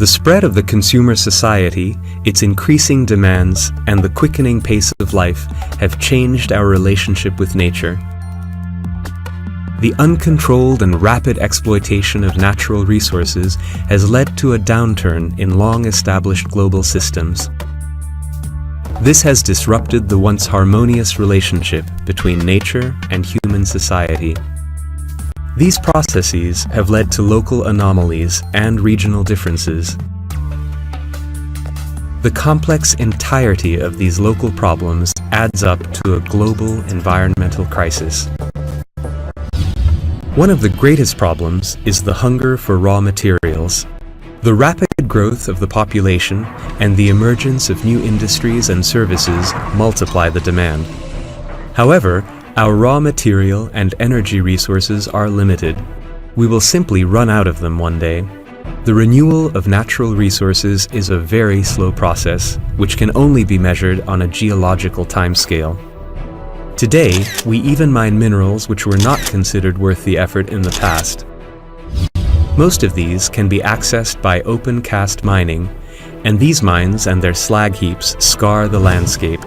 The spread of the consumer society, its increasing demands, and the quickening pace of life have changed our relationship with nature. The uncontrolled and rapid exploitation of natural resources has led to a downturn in long-established global systems. This has disrupted the once harmonious relationship between nature and human society. These processes have led to local anomalies and regional differences. The complex entirety of these local problems adds up to a global environmental crisis. One of the greatest problems is the hunger for raw materials. The rapid growth of the population and the emergence of new industries and services multiply the demand. However, our raw material and energy resources are limited. We will simply run out of them one day. The renewal of natural resources is a very slow process, which can only be measured on a geological timescale. Today, we even mine minerals which were not considered worth the effort in the past. Most of these can be accessed by open-cast mining, and these mines and their slag heaps scar the landscape.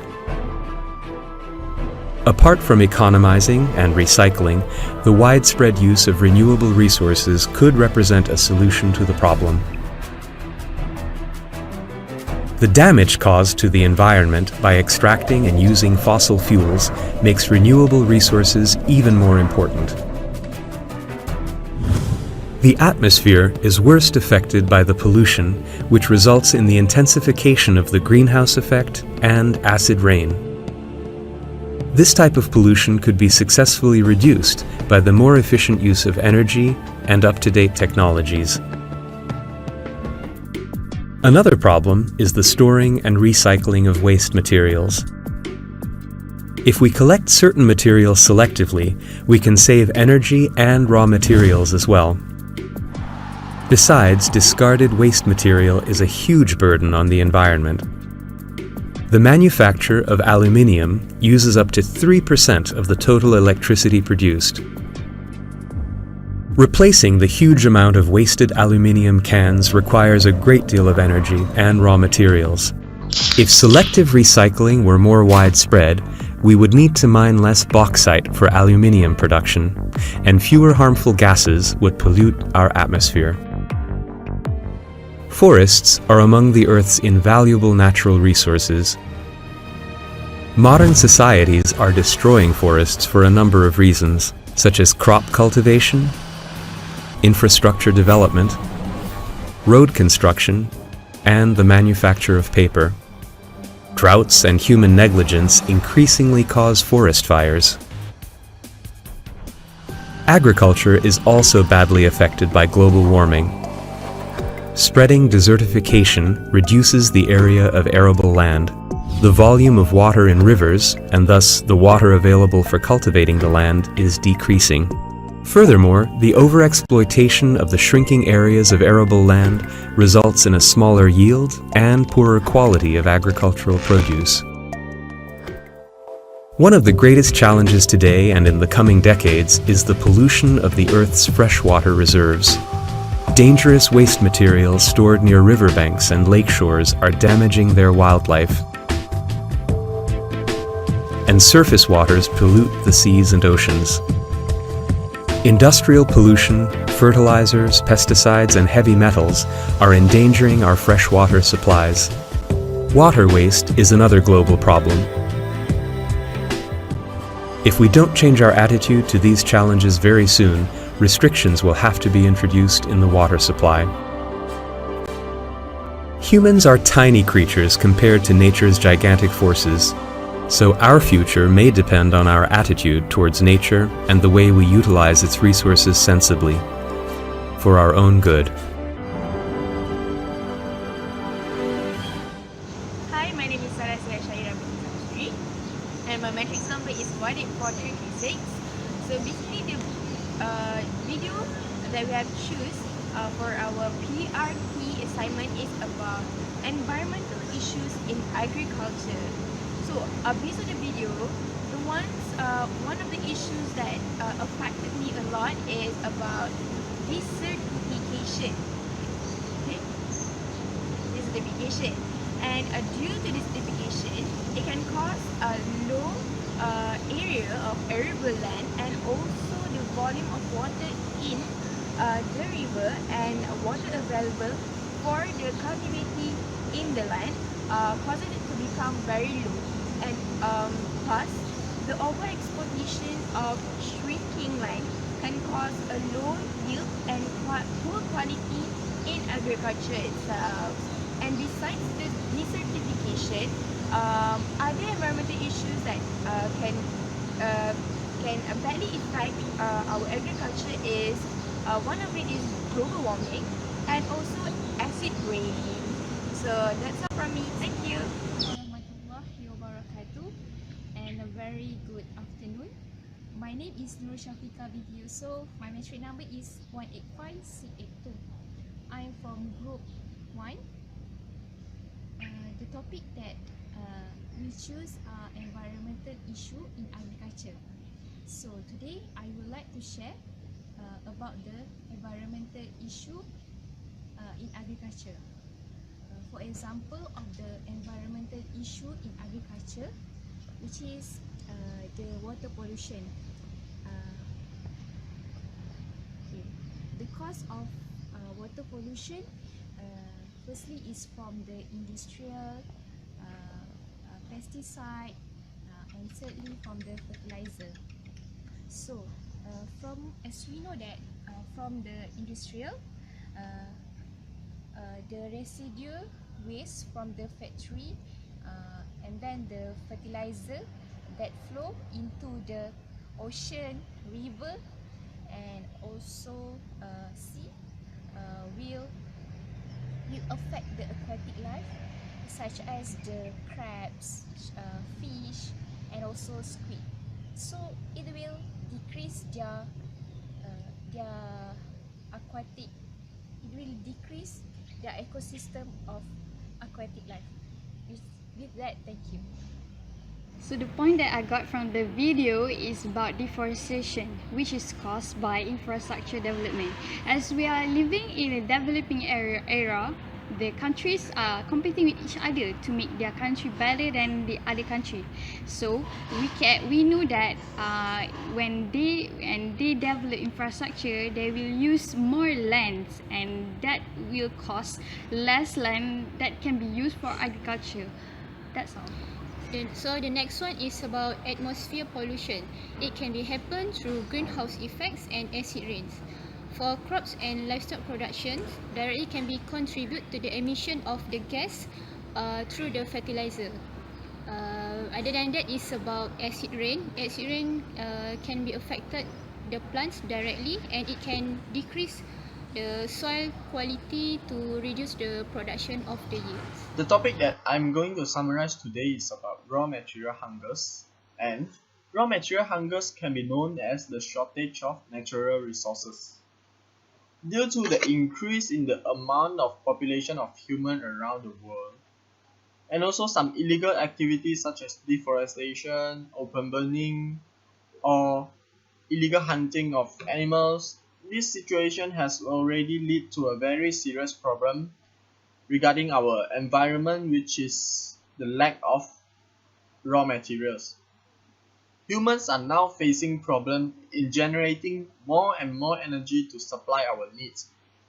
Apart from economizing and recycling, the widespread use of renewable resources could represent a solution to the problem. The damage caused to the environment by extracting and using fossil fuels makes renewable resources even more important. The atmosphere is worst affected by the pollution, which results in the intensification of the greenhouse effect and acid rain. This type of pollution could be successfully reduced by the more efficient use of energy and up-to-date technologies. Another problem is the storing and recycling of waste materials. If we collect certain materials selectively, we can save energy and raw materials as well. Besides, discarded waste material is a huge burden on the environment. The manufacture of aluminium uses up to 3% of the total electricity produced. Replacing the huge amount of wasted aluminium cans requires a great deal of energy and raw materials. If selective recycling were more widespread, we would need to mine less bauxite for aluminium production, and fewer harmful gases would pollute our atmosphere. Forests are among the Earth's invaluable natural resources. Modern societies are destroying forests for a number of reasons, such as crop cultivation, infrastructure development, road construction, and the manufacture of paper. Droughts and human negligence increasingly cause forest fires. Agriculture is also badly affected by global warming. Spreading desertification reduces the area of arable land. The volume of water in rivers, and thus the water available for cultivating the land, is decreasing. Furthermore, the overexploitation of the shrinking areas of arable land results in a smaller yield and poorer quality of agricultural produce. One of the greatest challenges today and in the coming decades is the pollution of the Earth's freshwater reserves. Dangerous waste materials stored near riverbanks and lakeshores are damaging their wildlife. And surface waters pollute the seas and oceans. Industrial pollution, fertilizers, pesticides, and heavy metals are endangering our freshwater supplies. Water waste is another global problem. If we don't change our attitude to these challenges very soon, restrictions will have to be introduced in the water supply. Humans are tiny creatures compared to nature's gigantic forces, so our future may depend on our attitude towards nature and the way we utilize its resources sensibly, for our own good. Hi, my name is Binti, and my matrix number is 18436. So basically the video that we have choose for our PRT assignment is about environmental issues in agriculture. So based on the video, one of the issues that affected me a lot is about desertification. Okay? desertification. And due to desertification, it can cause a low area of arable land, and also the volume of water in the river and water available for the cultivating in the land causes it to become very low. And plus, the overexploitation of shrinking land can cause a low yield and poor quality in agriculture itself. And besides the desertification, other environmental issues that uh, can badly affect our agriculture is one of it is global warming and also acid rain. So that's all from me. Thank you. Warahmatullahi wabarakatuh, and a very good afternoon. My name is Nur Shafika Binti Yusof. My matric number is 185682. I'm from group 1. The topic that we choose are environmental issue in agriculture. So today I would like to share about the environmental issue in agriculture. For example of the environmental issue in agriculture, which is the water pollution. Okay. The cause of water pollution firstly is from the industrial pesticide, and thirdly from the fertilizer. So as we know that from the industrial, the residue waste from the factory, and then the fertilizer that flow into the ocean, river, and also sea will affect the aquatic life, such as the crabs, fish, and also squid. So it will decrease their aquatic. It will decrease the ecosystem of aquatic life. With that, thank you. So the point that I got from the video is about deforestation, which is caused by infrastructure development. As we are living in a developing era, the countries are competing with each other to make their country better than the other country. So we know that when they develop infrastructure, they will use more land, and that will cost less land that can be used for agriculture. That's all. So the next one is about atmosphere pollution. It can be happen through greenhouse effects and acid rains. For crops and livestock production, directly can be contribute to the emission of the gas through the fertilizer. Other than that is about acid rain. Acid rain can be affected the plants directly, and it can decrease the soil quality to reduce the production of the yields. The topic that I'm going to summarize today is about raw material hungers, and raw material hungers can be known as the shortage of natural resources. Due to the increase in the amount of population of humans around the world, and also some illegal activities such as deforestation, open burning, or illegal hunting of animals, this situation has already led to a very serious problem regarding our environment, which is the lack of raw materials. Humans are now facing problems in generating more and more energy to supply our needs.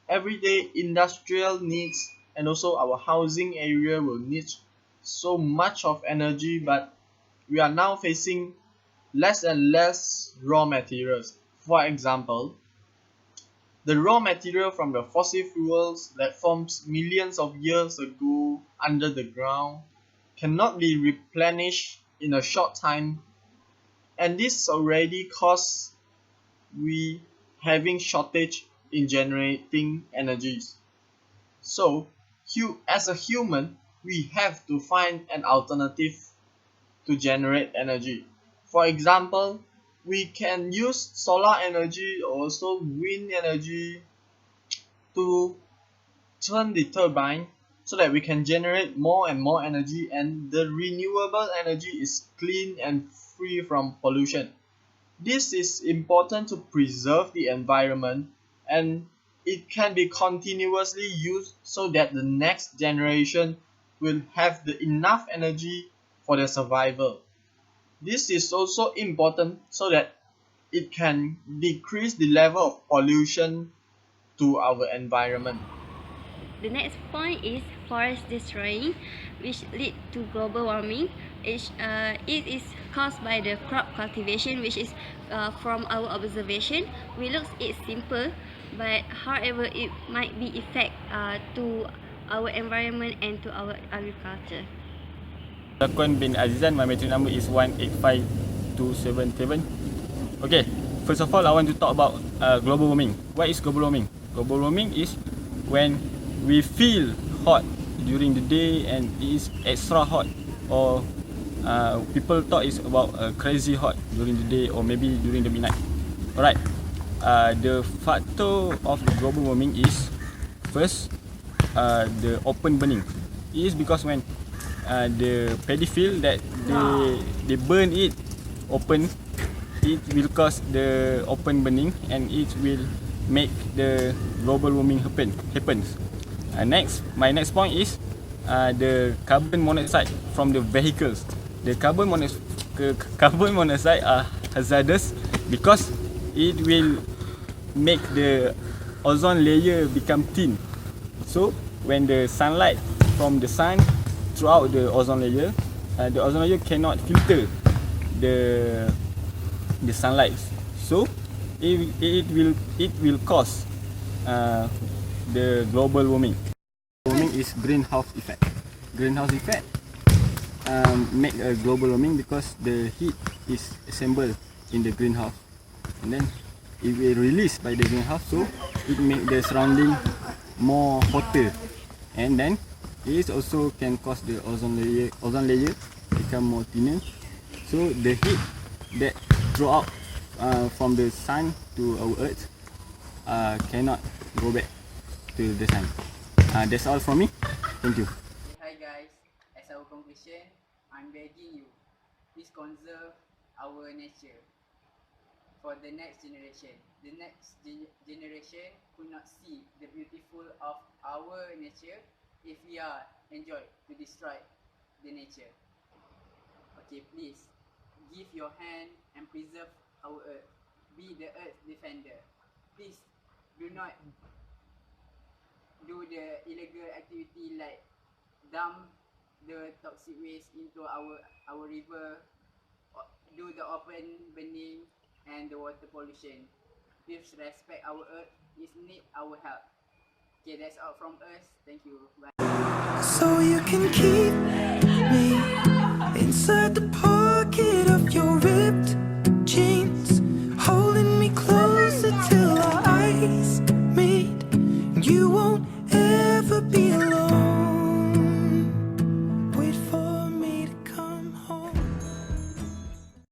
Everyday industrial needs and also our housing area will need so much of energy, but we are now facing less and less raw materials. For example, the raw material from the fossil fuels that forms millions of years ago under the ground cannot be replenished in a short time, and this already causes we having shortage in generating energies. So, as a human, we have to find an alternative to generate energy. For example, we can use solar energy or also wind energy to turn the turbine so that we can generate more and more energy, and the renewable energy is clean and free from pollution. This is important to preserve the environment, and it can be continuously used so that the next generation will have enough energy for their survival. This is also important so that it can decrease the level of pollution to our environment. The next point is forest destroying, which lead to global warming. It is caused by the crop cultivation, which is from our observation. We look it's simple, but however it might be effect to our environment and to our agriculture. Lakon bin Azizan, my metric number is 185277. Okay, first of all, I want to talk about global warming. What is global warming? Global warming is when we feel hot during the day and it is extra hot, or people thought it's about crazy hot during the day or maybe during the midnight. Alright, the factor of the global warming is first the open burning. It is because when the paddy field that they burn it open, it will cause the open burning and it will make the global warming happens. My next point is the carbon monoxide from the vehicles. The carbon monoxide are hazardous because it will make the ozone layer become thin. So when the sunlight from the sun throughout the ozone layer cannot filter the sunlight. So it will cause the global warming. Warming is greenhouse effect. Greenhouse effect make a global warming because the heat is assembled in the greenhouse, and then it will release by the greenhouse, so it make the surrounding more hotter, and then it also can cause the ozone layer become more thinner. So the heat that draw out from the sun to our earth cannot go back to the sun. That's all from me. Thank you. Hi guys, as our conclusion, I'm begging you, please conserve our nature for the next generation. The next generation could not see the beautiful of our nature if we are enjoy to destroy the nature. Okay, please give your hand and preserve our earth. Be the earth defender. Please do not do the illegal activity like dump the toxic waste into our river, do the open burning and the water pollution. Please respect our earth. It need our help. Okay, that's all from us. Thank you. Bye. So you can keep me inside the pocket of your ripped jeans, holding me closer till our eyes meet. You won't ever be alone.